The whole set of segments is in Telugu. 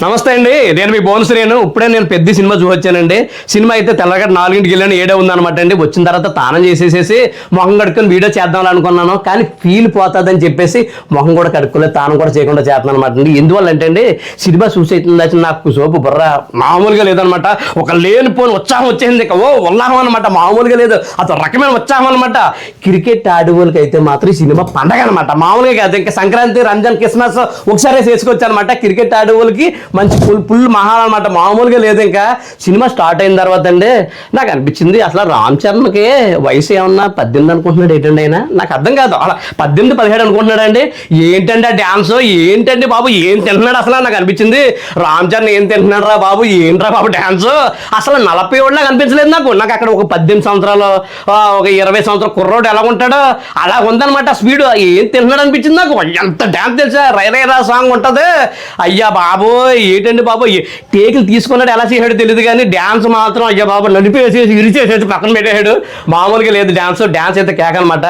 నమస్తే అండి, నేను మీ బోనస్ రేణు. ఇప్పుడే నేను పెద్ద సినిమా చూసొచ్చానండి. సినిమా అయితే తెల్లగడ్డ 4ంటికి వెళ్ళాను, 7 ఉందనమాట అండి. వచ్చిన తర్వాత తానం చేసేసేసి మొహం కడుక్కొని వీడియో చేద్దాం అనుకున్నాను, కానీ ఫీల్ పోతుందని చెప్పేసి మొహం కూడా కడుక్కోలేదు, తానం కూడా చేయకుండా చేస్తున్నాను అనమాట అండి. ఎందువల్ల అంటే అండి, సినిమా చూసేది నాకు సోపు బుర్ర మామూలుగా లేదనమాట. ఒక లేనిపోని ఉత్సాహం వచ్చేసింది, ఓ ఉల్లాహం అనమాట, మామూలుగా లేదు, అసలు రకమైన ఉత్సాహం అనమాట. క్రికెట్ ఆడేవాళ్ళకి అయితే మాత్రం ఈ సినిమా పండగ అనమాట, మామూలుగా కాదు. ఇంకా సంక్రాంతి, రంజాన్, క్రిస్మస్ ఒకసారి చేసుకోవచ్చు అనమాట. క్రికెట్ ఆడేవాళ్ళకి మంచి ఫుల్ మహాన్ అనమాట, మామూలుగా లేదు. ఇంకా సినిమా స్టార్ట్ అయిన తర్వాత అండి నాకు అనిపించింది, అసలు రామ్ చరణ్కి వయసు ఏమన్నా 18 అనుకుంటున్నాడు ఏంటండి ఆయన, నాకు అర్థం కాదు. అలా 18, 17 అనుకుంటున్నాడు అండి. ఏంటండి ఆ డ్యాన్స్, ఏంటండి బాబు, ఏం తింటున్నాడు అసలు నాకు అనిపించింది. రామ్ చరణ్ ఏం తింటున్నాడు రా బాబు, ఏంట్రా బాబు డ్యాన్స్, అసలు 40 ఏళ్ళకి అనిపించలేదు నాకు. అక్కడ ఒక 18 సంవత్సరాలు, ఒక 20 సంవత్సరాల కుర్రోడు ఎలా ఉంటాడో అలా ఉందనమాట స్పీడ్. ఏం తింటున్నాడు అనిపించింది నాకు. ఎంత డ్యాన్స్ తెలుసా, రైరా సాంగ్ ఉంటుంది. అయ్యా బాబు ఏంటండి బాబు, టేకులు తీసుకున్నాడు ఎలా చేసాడు తెలియదు, కానీ డ్యాన్స్ మాత్రం అయ్యా బాబు నడిపేసేసి ఇరిచేసేసి పక్కన పెట్టేసాడు. మామూలుగా లేదు డ్యాన్స్ అయితే కేక అనమాట.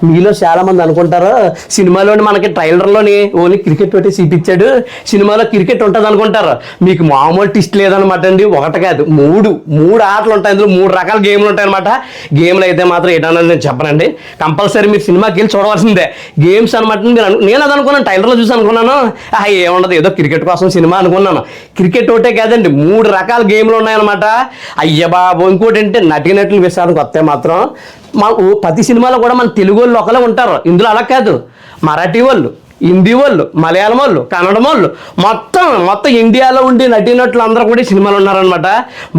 మీలో చాలా మంది అనుకుంటారు సినిమాలోని మనకి ట్రైలర్లోని ఓన్లీ క్రికెట్ పెట్టి చూపించాడు, సినిమాలో క్రికెట్ ఉంటుంది అనుకుంటారు. మీకు మామూలు టిస్ట్ లేదనమాట అండి. ఒకటి కాదు, మూడు ఆటలు ఉంటాయి, ఇందులో 3 రకాల గేమ్లు ఉంటాయి అనమాట. గేమ్లు అయితే మాత్రం ఏంటన్నా నేను చెప్పనండి, కంపల్సరీ మీరు సినిమాకి వెళ్ళి చూడవలసిందే. గేమ్స్ అనమాట. నేను అది అనుకున్నాను, ట్రైలర్లో చూసి అనుకున్నాను ఏముండదు, ఏదో క్రికెట్ కోసం సినిమా అనుకున్నాను. క్రికెట్ ఒకటే కాదండి, 3 రకాల గేమ్లు ఉన్నాయన్నమాట. అయ్య బాబు, ఇంకోటి అంటే నటినట్లు విషయానికి వస్తే మాత్రం ప్రతి సినిమాలో కూడా మన తెలుగు వాళ్ళు ఒకరే ఉంటారు. ఇందులో అలా కాదు, మరాఠీ వాళ్ళు, హిందీ వాళ్ళు, మలయాళం వాళ్ళు, కన్నడం వాళ్ళు, మొత్తం ఇండియాలో ఉండి నటినట్లు అందరూ కూడా సినిమాలు ఉన్నారనమాట.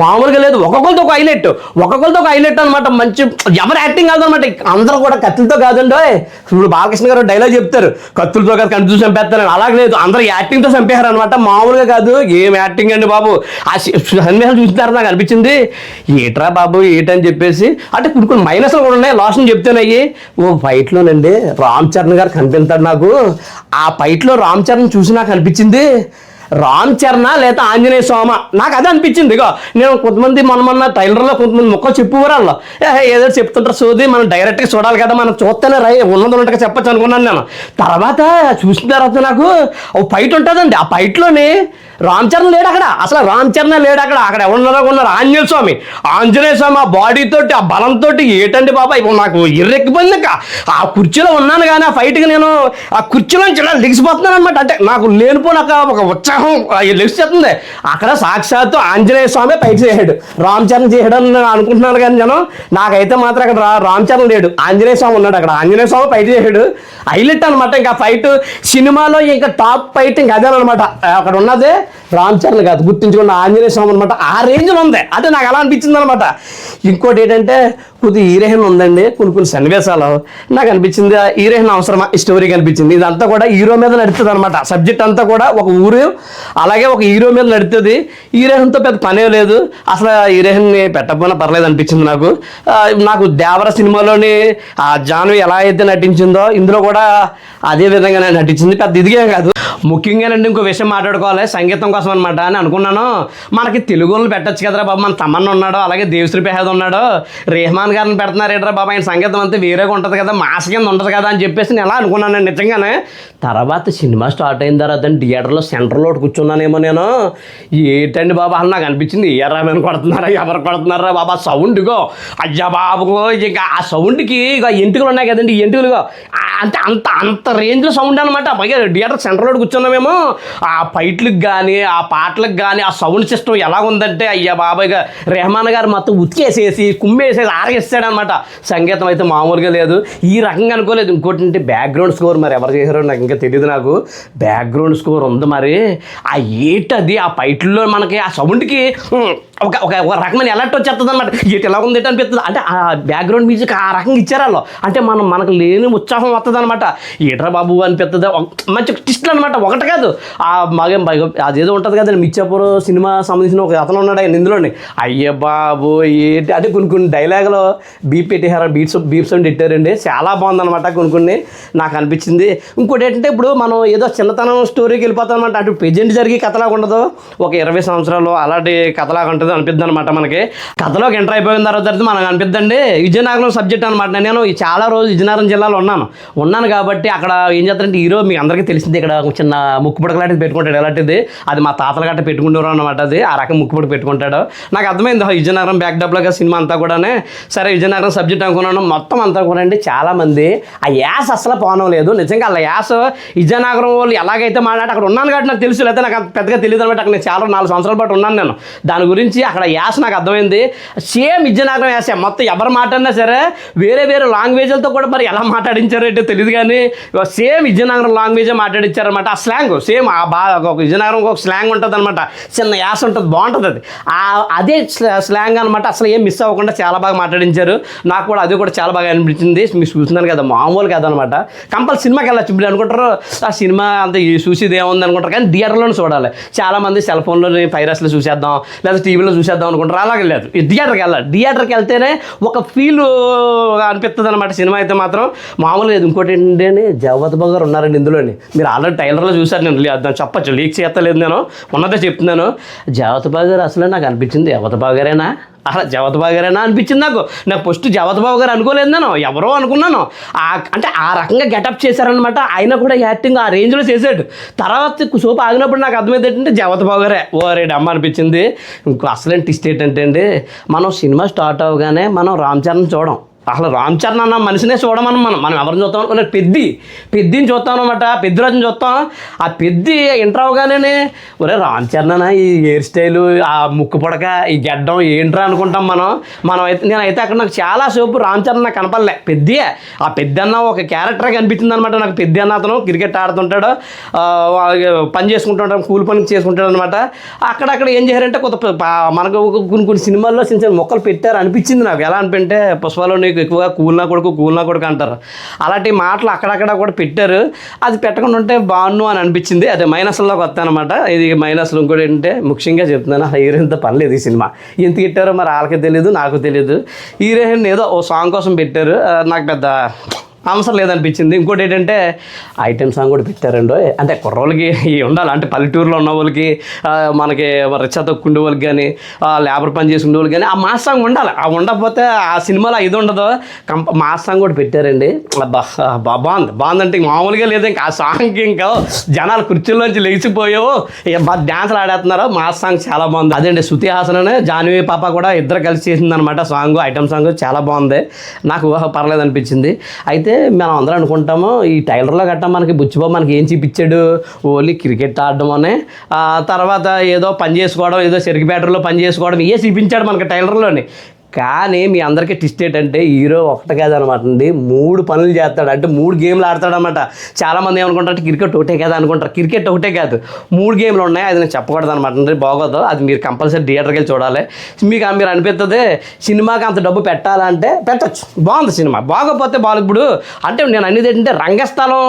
మామూలుగా లేదు, ఒక్కొక్కరితో ఒక హైలైట్ అనమాట. మంచి ఎవరు యాక్టింగ్ కాదనమాట. అందరూ కూడా కత్తులతో కాదండి. ఇప్పుడు బాలకృష్ణ గారు డైలాగ్ చెప్తారు, కత్తులతో కాదు కన్ను చూసి చంపేస్తారని. అలాగే లేదు, అందరూ యాక్టింగ్తో చంపేశారు అనమాట. మామూలుగా కాదు, ఏం యాక్టింగ్ అండి బాబు. ఆ సన్నివేశాలు చూసినారు, నాకు అనిపించింది ఏట్రా బాబు ఏంటని చెప్పేసి. అంటే కొన్ని మైనస్లు కూడా ఉన్నాయి, లాస్ట్ నుంచి చెప్తానయ్యి. ఓ ఫైట్లోనండి రామ్ చరణ్ గారు కనిపిస్తాడు నాకు. ఆ ఫైట్లో రామ్ చరణ్ చూసి నాకు అనిపించింది, రామ్ చరణ్ లేదా ఆంజనేయ స్వామి, నాకు అదే అనిపించింది. ఇగో నేను కొంతమంది మొన్న ట్రైలర్లో కొంతమంది మొక్క చెప్పుకోరాళ్ళు ఏదో చెప్తుంటారు సోది, మనం డైరెక్ట్గా చూడాలి కదా, మనం చూస్తేనే ఉన్నట్టుగా చెప్పచ్చు అనుకున్నాను నేను. తర్వాత చూసిన తర్వాత నాకు ఒక ఫైట్ ఉంటుందండి, ఆ ఫైట్లోని రామ్ చరణ్ లేడు అక్కడ, అసలు రామ్ చరణ్ లేడు అక్కడ ఎవరున్నారు ఆంజనేయ స్వామి. ఆ బాడీతోటి, ఆ బలంతో ఏంటండి బాబా, ఇప్పుడు నాకు ఎర్రెక్కిపోయింది. ఆ కుర్చీలో ఉన్నాను కానీ ఆ ఫైట్కి నేను ఆ కుర్చీలో ఇలా లెగిసిపోతున్నాను అనమాట. అంటే నాకు లేనిపోయినాక ఒక ఉత్సాహం లెగిసిపోతుంది. అక్కడ సాక్షాత్తు ఆంజనేయ స్వామి ఫైట్ చేశాడు, రామ్ చరణ్ చేయడం అనుకుంటున్నాను కానీ నాకైతే మాత్రం అక్కడ రామ్ చరణ్ లేడు, ఆంజనేయ స్వామి ఉన్నాడు అక్కడ. ఆంజనేయ స్వామి ఫైట్ చేశాడు, హైలైట్ అనమాట. ఇంకా ఫైట్ సినిమాలో ఇంకా టాప్ ఫైట్ ఇంకా అదేనమాట. అక్కడ ఉన్నదే రామ్ చరణ్ కాదు, గుర్తించుకున్న ఆంజనేయ స్వామి అనమాట. ఆ రేంజ్లో ఉంది, అంటే నాకు అలా అనిపించింది అనమాట. ఇంకోటి ఏంటంటే కొద్ది హీరోయిన్ ఉందండి, కొన్ని సన్నివేశాలు నాకు అనిపించింది హీరోయిన్ అవసరమా ఈ స్టోరీ కనిపించింది. ఇదంతా కూడా హీరో మీద నడుస్తుంది అనమాట. సబ్జెక్ట్ అంతా కూడా ఒక ఊరు, అలాగే ఒక హీరో మీద నడుతుంది. హీరోయిన్తో పెద్ద పనే లేదు, అసలు హీరోయిన్ని పెట్టకపోయినా పర్లేదు అనిపించింది నాకు. దేవర సినిమాలోని ఆ జాన్వి ఎలా అయితే నటించిందో ఇందులో కూడా అదే విధంగా నటించింది. పెద్ద ఇదిగే కాదు. ముఖ్యంగానండి ఇంకో విషయం మాట్లాడుకోవాలి, సంగీతం కోసం అనమాట అని అనుకున్నాను. మనకి తెలుగు వాళ్ళని పెట్టచ్చు కదరా బాబు, మన తమన్నా ఉన్నాడు, అలాగే దేవిశ్రీ ప్రసాద్ ఉన్నాడు, రెహమాన్ గారిని పెడుతున్నారు ఏంట్రా బాబు, ఆయన సంగీతం అంతా వేరేగా ఉంటుంది కదా, మాస్ కింద ఉంటుంది కదా అని చెప్పేసి నేను ఎలా అనుకున్నాను నిజంగానే. తర్వాత సినిమా స్టార్ట్ అయిన తర్వాత థియేటర్లో సెంటర్లో కూర్చున్నానేమో నేను, ఏంటండి బాబా అసలు నాకు అనిపించింది ఏరామని కొడుతున్నారా, ఎవరు కొడుతున్నారా బాబా, సౌండ్గో అయ్యా బాబు. ఇంకా ఆ సౌండ్కి ఇక ఎంటుకలు ఉన్నాయి కదండి, ఈ ఎంటుకలుగా అంటే అంత రేంజ్లో సౌండ్ అనమాట. పైగా థియేటర్ సెంటర్లో కూర్చున్నామేమో, ఆ ఫైట్లకు కానీ ఆ పాటలకు కానీ ఆ సౌండ్ సిస్టమ్ ఎలా ఉందంటే అయ్యా బాబాయ్గా రెహమాన్ గారు మొత్తం ఉతికేసేసి కుమ్మేసేసి ఆరగిస్తాడనమాట. సంగీతం అయితే మామూలుగా లేదు, ఈ రకంగా అనుకోలేదు. ఇంకోటి అంటే బ్యాక్గ్రౌండ్ స్కోర్ మరి ఎవరు చేశారో నాకు ఇంకా తెలియదు. నాకు బ్యాక్గ్రౌండ్ స్కోర్ ఉంది మరి, ఆ ఏటది ఆ ఫైట్లో మనకి ఆ సౌండ్కి ఒక రకమైన ఎలర్ట్ వచ్చేస్తుంది అనమాట. ఇటు ఎలా ఉంది ఏంటి అనిపిస్తుంది. అంటే ఆ బ్యాక్గ్రౌండ్ మ్యూజిక్ ఆ రకంగా ఇచ్చారు వాళ్ళు, అంటే మనకు లేని ఉత్సాహం వస్తుంది అనమాట. ఏట్రా బాబు అనిపిస్తుంది, మంచి ట్విస్ట్లు అనమాట. ఒకటి కాదు, ఆ మగం అదేదో ఉంటుంది కదండి, మిర్చాపూర్ సినిమా సంబంధించిన ఒక అతను ఉన్నాడు ఆయన ఇందులోని. అయ్య బాబు ఏంటి అంటే కొన్ని డైలాగులు బీప్ పెట్టేశారు, బీప్ సౌండ్ పెట్టారండి, చాలా బాగుందనమాట. కొన్ని నాకు అనిపించింది. ఇంకోటి ఏంటంటే ఇప్పుడు మనం ఏదో చిన్నతనం స్టోరీకి వెళ్ళిపోతాం అనమాట. అటు ప్రెజెంట్ జరిగే కథలాగా ఉండదు, ఒక 20 సంవత్సరాలు అలాంటి కథలాగా ఉంటుంది. అనిపిద్ది అనమాట. మనకి కథలోకి ఎంటర్ అయిపోయిన తర్వాత మనకు అనిపిద్దండి విజయనగరం సబ్జెక్ట్ అనమాట. నేను చాలా రోజు విజయనగరం జిల్లాలో ఉన్నాను కాబట్టి అక్కడ ఏం చేస్తారంటే హీరో మీకు అందరికీ తెలిసింది, ఇక్కడ చిన్న ముక్కు పుడక లాంటిది పెట్టుకుంటాడు. ఎలాంటిది అది మా తాతల గట్ట పెట్టుకుంటారు అనమాట. అది ఆ రకం ముక్కు పుడక పెట్టుకుంటాడు. నాకు అర్థమైంది విజయనగరం బ్యాక్డప్లోగా సినిమా అంతా కూడానే. సరే విజయనగరం సబ్జెక్ట్ అనుకున్నాను. మొత్తం అంతా కూడా అండి చాలామంది ఆ యాస అసలు పోనం లేదు. నిజంగా అలా యాస విజయనగరం వాళ్ళు ఎలాగైతే మాట్లాడి అక్కడ ఉన్నాను కాబట్టి నాకు తెలుసు, లేకపోతే నాకు పెద్దగా తెలియదు అనమాట. అక్కడ నేను చాలా 4 సంవత్సరాల పాటు ఉన్నాను నేను. దాని గురించి అక్కడ యాస నాకు అర్థమైంది. సేమ్ విజయనగరం యాస మొత్తం ఎవరు మాట్లాడినా సరే వేరే లాంగ్వేజ్లతో కూడా మరి ఎలా మాట్లాడించారో అంటే తెలియదు, కానీ సేమ్ విజయనగరం లాంగ్వేజే మాట్లాడించారనమాట. ఆ స్లాంగ్ సేమ్ ఆ ఒక విజయనగరం ఒక స్లాంగ్ ఉంటుంది అనమాట, చిన్న యాస ఉంటుంది, బాగుంటుంది అది. అదే స్లాంగ్ అనమాట. అసలు ఏం మిస్ అవ్వకుండా చాలా బాగా మాట్లాడించారు. నాకు కూడా అది కూడా చాలా బాగా అనిపించింది. మీరు చూస్తున్నాను కదా, మామూలు కాదనమాట. కంపల్సరీ సినిమాకి వెళ్ళచ్చు. ఇప్పుడు అనుకుంటారు ఆ సినిమా అంత చూసేది ఏముంది అనుకుంటారు, కానీ థియేటర్లోనే చూడాలి. చాలామంది సెల్ ఫోన్లో పైరస్లో చూసేద్దాం లేదా టీవీలో చూసేద్దాం అనుకుంటారు. అలాగే లేదు, థియేటర్కి వెళ్ళాలి. థియేటర్కి వెళ్తేనే ఒక ఫీల్ అనిపిస్తుంది అనమాట. సినిమా అయితే మాత్రం మామూలుగా లేదు. ఇంకోటి ఏంటంటే జగపతి బాబు గారు ఉన్నారండి ఇందులోని. మీరు ఆల్రెడీ ట్రైలర్లో చూసారు, నేను చెప్పచ్చు, లీక్ చేస్తలేదు, నేను ఉన్నదే చెప్తున్నాను. జగపతి బాబు గారు అసలు నాకు అనిపించింది జగపతి బాబు గారేనా, అలా జగపతి బాబు గారేనా అనిపించింది నాకు ఫస్ట్ జగపతి బాబు గారు అనుకోలేదు, నేను ఎవరో అనుకున్నాను. అంటే ఆ రకంగా గెటప్ చేశారనమాట. ఆయన కూడా యాక్టింగ్ ఆ రేంజ్లో చేశాడు. తర్వాత సోపు ఆగినప్పుడు నాకు అర్థమైంది ఏంటంటే జగపతి బాబు గారే ఓరేడు అమ్మ అనిపించింది. ఇంకో అసలు ట్విస్ట్ ఏంటంటే అండి, మనం సినిమా స్టార్ట్ అవ్వగానే మనం రామ్ చరణ్ చూడం. అసలు రామ్ చరణ్ అన్న మనిషినే చూడమని మనం ఎవరిని చూస్తాం అనుకున్నా, పెద్దిని చూస్తాం అనమాట. పెద్దిరాజుని చూస్తాం. ఆ పెద్ది ఎంటర్ అవగానే ఒరే రామ్ చరణ్ అన్న ఈ హెయిర్ స్టైలు, ఆ ముక్కు పొడక, ఈ గడ్డం ఏంట్రా అనుకుంటాం మనం అయితే. నేనైతే అక్కడ నాకు చాలా సేపు రామ్ చరణ్ నాకు కనపడలే, పెద్దియే. ఆ పెద్ద అన్న ఒక క్యారెక్టర్ కనిపించింది అనమాట నాకు. పెద్ది అన్న అతను క్రికెట్ ఆడుతుంటాడు, పని చేసుకుంటుంటాడు, కూలి పని చేసుకుంటాడు అనమాట. అక్కడక్కడ ఏం చేశారంటే మనకు కొన్ని సినిమాల్లో చిన్న చిన్న మొక్కలు పెట్టారు అనిపించింది నాకు. ఎలా అనిపింటే పుష్పలో ఎక్కువగా కూల్నా కొడుకు అంటారు. అలాంటి మాటలు అక్కడక్కడ కూడా పెట్టారు. అది పెట్టకుండా ఉంటే బాగుండు అని అనిపించింది. అదే మైనస్లోకి వస్తానమాట. ఇది మైనస్లు ఇంకోటి ఏంటంటే ముఖ్యంగా చెప్తున్నాను, హీరోయిన్తో పర్లేదు ఈ సినిమా. ఎందుకు పెట్టారో మరి వాళ్ళకి తెలియదు, నాకు తెలియదు. హీరోయిన్ ఏదో ఓ సాంగ్ కోసం పెట్టారు, నాకు పెద్ద అవసరం లేదనిపించింది. ఇంకోటి ఏంటంటే ఐటెం సాంగ్ కూడా పెట్టారండి. అంటే కుర్రోళ్ళకి ఉండాలి, అంటే పల్లెటూరులో ఉన్న వాళ్ళకి, మనకి రిచ్చా తక్కువ వాళ్ళకి కానీ, లేబర్ పని చేసుకునే వాళ్ళకి కానీ ఆ మాస్ సాంగ్ ఉండాలి. ఆ ఉండకపోతే ఆ సినిమాలో ఇది ఉండదు. మాస్ సాంగ్ కూడా పెట్టారండి. బాగుందంటే మామూలుగా లేదు. ఇంకా ఆ సాంగ్కి ఇంకా జనాలు కుర్చీల్లోంచి లేచిపోయావు, డ్యాన్స్లు ఆడేస్తున్నారు. మాస్ సాంగ్ చాలా బాగుంది. అదేంటి శృతి హాసన్ జాన్వీ పాప కూడా ఇద్దరు కలిసి చేసిందనమాట సాంగ్. ఐటెం సాంగ్ చాలా బాగుంది, నాకు పర్లేదు అనిపించింది. అయితే మనం అందరం అనుకుంటాము ఈ టైలర్లో గట్టా మనకి బుచ్చిబాబు మనకి ఏం చూపించాడు, ఓన్లీ క్రికెట్ ఆడడం అనే, తర్వాత ఏదో పని చేసుకోవడం, ఏదో సెరిగిపేటలో పని చేసుకోవడం ఏ చూపించాడు మనకి టైలర్లోని. కానీ మీ అందరికీ ట్విస్ట్ ఏంటంటే హీరో ఒకటి కాదనమాట అండి, 3 పనులు చేస్తాడు. అంటే 3 గేమ్లు ఆడతాడనమాట. చాలామంది ఏమనుకుంటారు క్రికెట్ ఒకటే కదా అనుకుంటారు. క్రికెట్ ఒకటే కాదు, 3 గేమ్లు ఉన్నాయి. అది నేను చెప్పకూడదు అనమాట అండి, బాగోదు. అది మీరు కంపల్సరీ థియేటర్కి వెళ్ళి చూడాలి. మీరు అనిపిస్తుంది సినిమాకి అంత డబ్బు పెట్టాలంటే పెట్టచ్చు, బాగుంది సినిమా. బాగోపోతే బాగా. ఇప్పుడు అంటే నేను అనేది ఏంటంటే రంగస్థలం,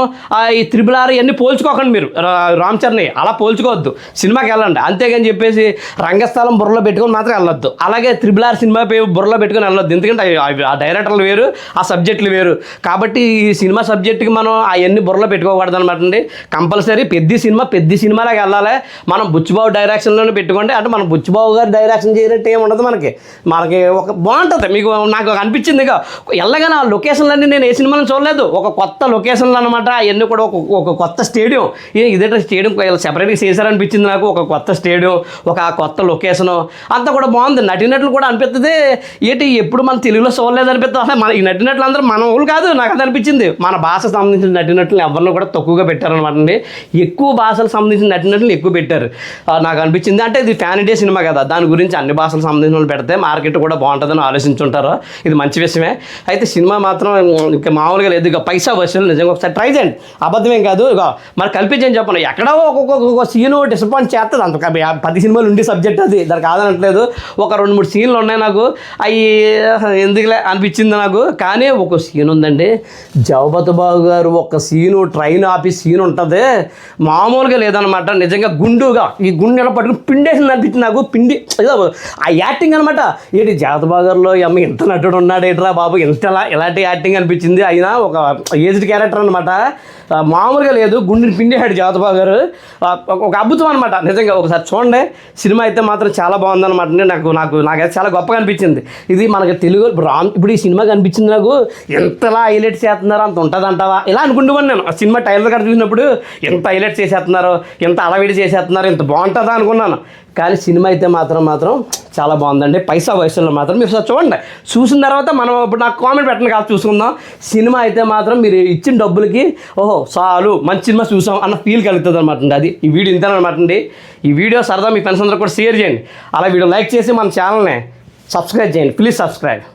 ఈ RRR ఇవన్నీ పోల్చుకోకండి మీరు. రామ్ చరణ్ అలా పోల్చుకోవద్దు. సినిమాకి వెళ్ళండి అంతేగాని చెప్పేసి రంగస్థలం బుర్రలో పెట్టుకొని మాత్రం వెళ్ళొద్దు. అలాగే RRR సినిమా బుర్రలో పెట్టుకుని వెళ్ళొద్దు. ఎందుకంటే ఆ డైరెక్టర్లు వేరు, ఆ సబ్జెక్టులు వేరు. కాబట్టి ఈ సినిమా సబ్జెక్టుకి మనం అవన్నీ బుర్రలో పెట్టుకోకూడదు అనమాట అండి. కంపల్సరీ పెద్ద సినిమాలాగా వెళ్ళాలి. మనం బుచ్చిబాబు డైరెక్షన్లోనే పెట్టుకోండి. అంటే మనం బుచ్చిబాబు గారు డైరెక్షన్ చేయనట్టు ఏమి ఉండదు. మనకి ఒక బాగుంటుంది. నాకు అనిపించింది ఇక వెళ్ళగానే ఆ లొకేషన్లన్నీ నేను ఏ సినిమాలో చూడలేదు. ఒక కొత్త లొకేషన్లు అనమాట. అవన్నీ కూడా ఒక కొత్త స్టేడియం. ఇదే స్టేడియం సెపరేట్గా చేశారనిపించింది నాకు. ఒక కొత్త స్టేడియం, ఒక కొత్త లొకేషను అంతా కూడా బాగుంది. నటినట్లు కూడా అనిపిస్తుంది. ఏంటి ఎప్పుడు మన తెలుగులో చూడలేదు అనిపిస్తుంది. అసలు మన ఈ నటినట్లు అందరూ మన ఊళ్ళు కాదు, నాకు అది అనిపించింది. మన భాషకు సంబంధించిన నటినట్లు ఎవరిని కూడా తక్కువగా పెట్టారనమాట అండి. ఎక్కువ భాషలకు సంబంధించిన నటినట్లు ఎక్కువ పెట్టారు నాకు అనిపించింది. అంటే ఇది ఫ్యాన్ ఇండియా సినిమా కదా, దాని గురించి అన్ని భాషలకు సంబంధించిన వాళ్ళు పెడితే మార్కెట్ కూడా బాగుంటుందని ఆలోచించుంటారు. ఇది మంచి విషయమే. అయితే సినిమా మాత్రం ఇంకా మామూలుగా లేదు. ఇక పైసా వసూలు నిజంగా ఒకసారి ట్రై చేయండి, అబద్ధమేం కాదు. ఇక మరి కల్పించని చెప్పను, ఎక్కడో ఒక్కొక్క సీను డిసప్పాయింట్ చేస్తుంది. అంత 10 సినిమాలు ఉండే సబ్జెక్ట్ అది, దానికి కాదనట్లేదు. ఒక 2-3 సీన్లు ఉన్నాయి నాకు అవి ఎందుకులే అనిపించింది నాకు. కానీ ఒక సీన్ ఉందండి, జగపతి బాబు గారు ఒక సీను ట్రైన్ ఆపి సీన్ ఉంటుంది, మామూలుగా లేదనమాట. నిజంగా గుండుగా ఈ గుండె ఎలా పట్టుకుని పిండేసింది అనిపించింది నాకు. పిండి ఏదో ఆ యాక్టింగ్ అనమాట. ఏంటి జగపతి బాబు గారిలో అమ్మ ఇంత నటుడు ఉన్నాడు ఏంట్రా బాబు, ఇంతలా ఎలాంటి యాక్టింగ్ అనిపించింది. అయినా ఒక ఏజ్డ్ క్యారెక్టర్ అనమాట, మామూలుగా లేదు. గుండెని పిండేశాడు జగపతి బాబు గారు. ఒక అద్భుతం అనమాట నిజంగా. ఒకసారి చూడండి, సినిమా అయితే మాత్రం చాలా బాగుందన్నమాట. నాకైతే చాలా గొప్పగా అనిపించింది. ఇది మనకి తెలుగు ఇప్పుడు ఈ సినిమా కనిపించింది నాకు, ఎంతలా హైలైట్ చేస్తున్నారో అంత ఉంటుంది అంటావా ఇలా అనుకుంటున్నాను నేను. ఆ సినిమా టైలర్ గారు చూసినప్పుడు ఎంత హైలైట్ చేసేస్తున్నారు, ఎంత అలవిడి చేసేస్తున్నారు, ఎంత బాగుంటుందా అనుకున్నాను. కానీ సినిమా అయితే మాత్రం చాలా బాగుందండి. పైసా వయసులో మాత్రం మీరు చూడండి, చూసిన తర్వాత మనం ఇప్పుడు నాకు కామెంట్ పెట్టండి కాదు, చూసుకుందాం. సినిమా అయితే మాత్రం మీరు ఇచ్చిన డబ్బులకి ఓహో చాలు మంచి సినిమా చూసాం అన్న ఫీల్ కలుగుతుంది అనమాట అండి. అది ఈ వీడియో ఇంతేనమాట అండి. ఈ వీడియో సరదా మీ ఫ్రెండ్స్ అందరూ కూడా షేర్ చేయండి. అలా వీడియో లైక్ చేసి మన ఛానల్ని సబ్స్క్రైబ్ చేయండి. Please subscribe.